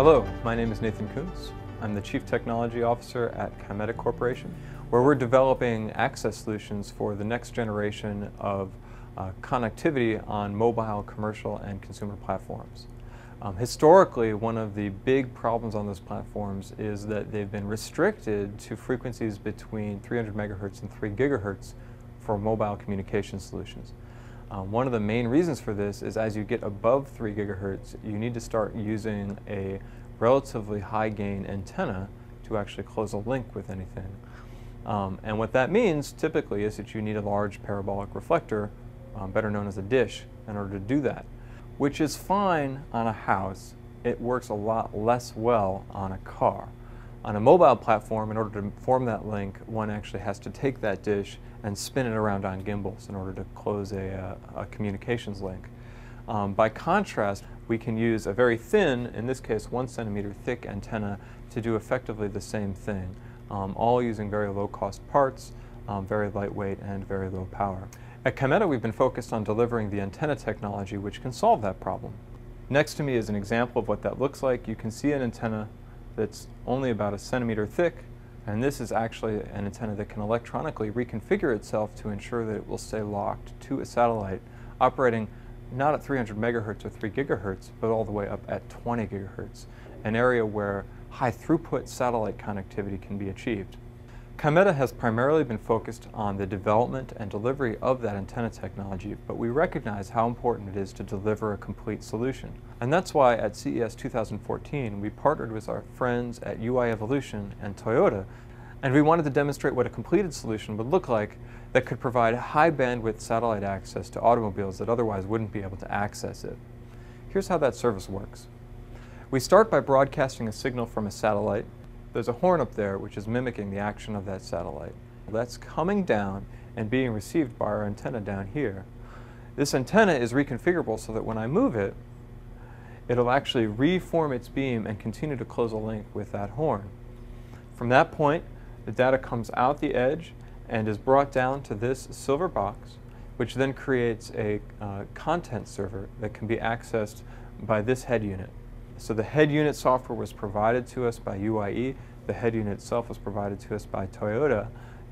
Hello, my name is Nathan Kuntz. I'm the Chief Technology Officer at Kymeta Corporation, where we're developing access solutions for the next generation of connectivity on mobile, commercial, and consumer platforms. Historically, one of the big problems on those platforms is that they've been restricted to frequencies between 300 megahertz and 3 gigahertz for mobile communication solutions. One of the main reasons for this is as you get above 3 gigahertz, you need to start using a relatively high gain antenna to actually close a link with anything. And what that means typically is that you need a large parabolic reflector, better known as a dish, in order to do that, which is fine on a house. It works a lot less well on a car. On a mobile platform, in order to form that link, one actually has to take that dish and spin it around on gimbals in order to close a communications link. By contrast, we can use a very thin, in this case 1 centimeter thick antenna to do effectively the same thing, all using very low cost parts, very lightweight and very low power. At Kymeta, we've been focused on delivering the antenna technology which can solve that problem. Next to me is an example of what that looks like. You can see an antenna that's only about a centimeter thick, and this is actually an antenna that can electronically reconfigure itself to ensure that it will stay locked to a satellite operating not at 300 megahertz or 3 gigahertz, but all the way up at 20 gigahertz, an area where high throughput satellite connectivity can be achieved. Kymeta has primarily been focused on the development and delivery of that antenna technology, but we recognize how important it is to deliver a complete solution. And that's why at CES 2014 we partnered with our friends at UI Evolution and Toyota, and we wanted to demonstrate what a completed solution would look like that could provide high bandwidth satellite access to automobiles that otherwise wouldn't be able to access it. Here's how that service works. We start by broadcasting a signal from a satellite. There's a horn up there which is mimicking the action of that satellite. That's coming down and being received by our antenna down here. This antenna is reconfigurable so that when I move it, it'll actually reform its beam and continue to close a link with that horn. From that point, the data comes out the edge and is brought down to this silver box, which then creates a content server that can be accessed by this head unit. So the head unit software was provided to us by UIE, the head unit itself was provided to us by Toyota,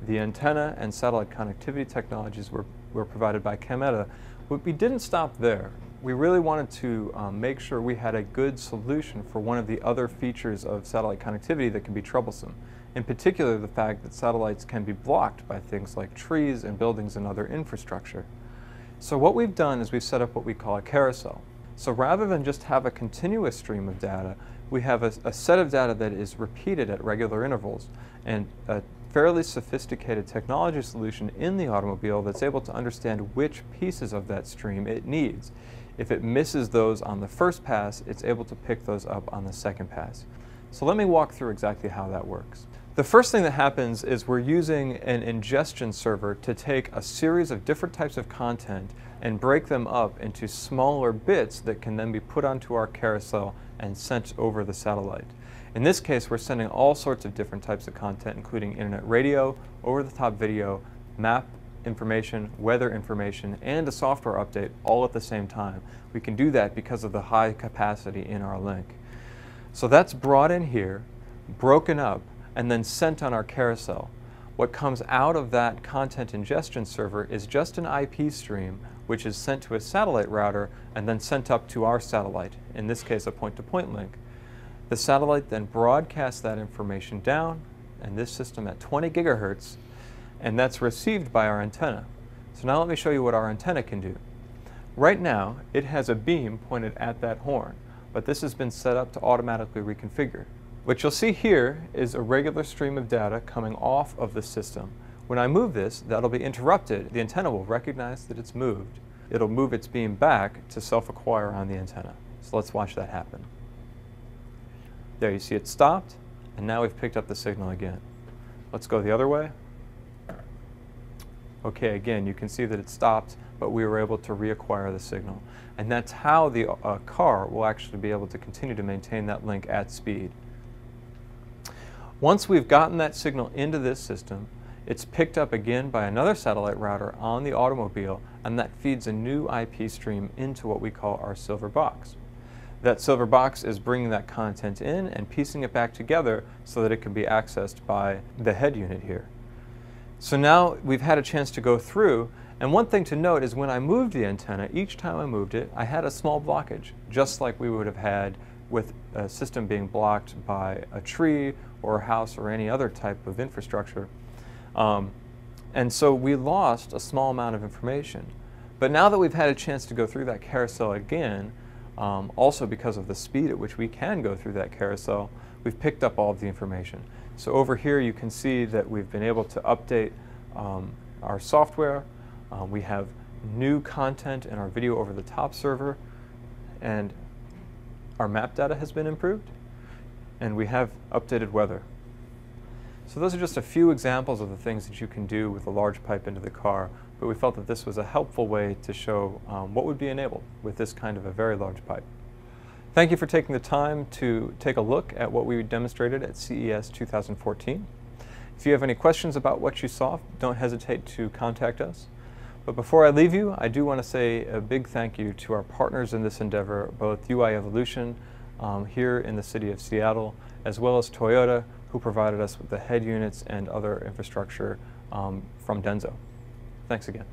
the antenna and satellite connectivity technologies were provided by Kymeta. But we didn't stop there. We really wanted to make sure we had a good solution for one of the other features of satellite connectivity that can be troublesome. In particular, the fact that satellites can be blocked by things like trees and buildings and other infrastructure. So what we've done is we've set up what we call a carousel. So rather than just have a continuous stream of data, we have a set of data that is repeated at regular intervals, and a fairly sophisticated technology solution in the automobile that's able to understand which pieces of that stream it needs. If it misses those on the first pass, it's able to pick those up on the second pass. So let me walk through exactly how that works. The first thing that happens is we're using an ingestion server to take a series of different types of content and break them up into smaller bits that can then be put onto our carousel and sent over the satellite. In this case, we're sending all sorts of different types of content, including internet radio, over-the-top video, map information, weather information, and a software update all at the same time. We can do that because of the high capacity in our link. So that's brought in here, broken up, and then sent on our carousel. What comes out of that content ingestion server is just an IP stream which is sent to a satellite router and then sent up to our satellite, in this case a point-to-point link. The satellite then broadcasts that information down, and this system at 20 gigahertz, and that's received by our antenna. So now let me show you what our antenna can do. Right now, it has a beam pointed at that horn, but this has been set up to automatically reconfigure. What you'll see here is a regular stream of data coming off of the system. When I move this, that'll be interrupted. The antenna will recognize that it's moved. It'll move its beam back to self-acquire on the antenna. So let's watch that happen. There, you see it stopped, and now we've picked up the signal again. Let's go the other way. Okay, again, you can see that it stopped, but we were able to reacquire the signal. And that's how the car will actually be able to continue to maintain that link at speed. Once we've gotten that signal into this system, it's picked up again by another satellite router on the automobile, and that feeds a new IP stream into what we call our silver box. That silver box is bringing that content in and piecing it back together so that it can be accessed by the head unit here. So now we've had a chance to go through, and one thing to note is when I moved the antenna, each time I moved it, I had a small blockage, just like we would have had with a system being blocked by a tree or a house or any other type of infrastructure. And so we lost a small amount of information. But now that we've had a chance to go through that carousel again, also because of the speed at which we can go through that carousel, we've picked up all of the information. So over here you can see that we've been able to update our software. We have new content in our video over the top server, and our map data has been improved, and we have updated weather. So those are just a few examples of the things that you can do with a large pipe into the car, but we felt that this was a helpful way to show what would be enabled with this kind of a very large pipe. Thank you for taking the time to take a look at what we demonstrated at CES 2014. If you have any questions about what you saw, don't hesitate to contact us. But before I leave you, I do want to say a big thank you to our partners in this endeavor, both UI Evolution here in the city of Seattle, as well as Toyota, who provided us with the head units and other infrastructure from Denso. Thanks again.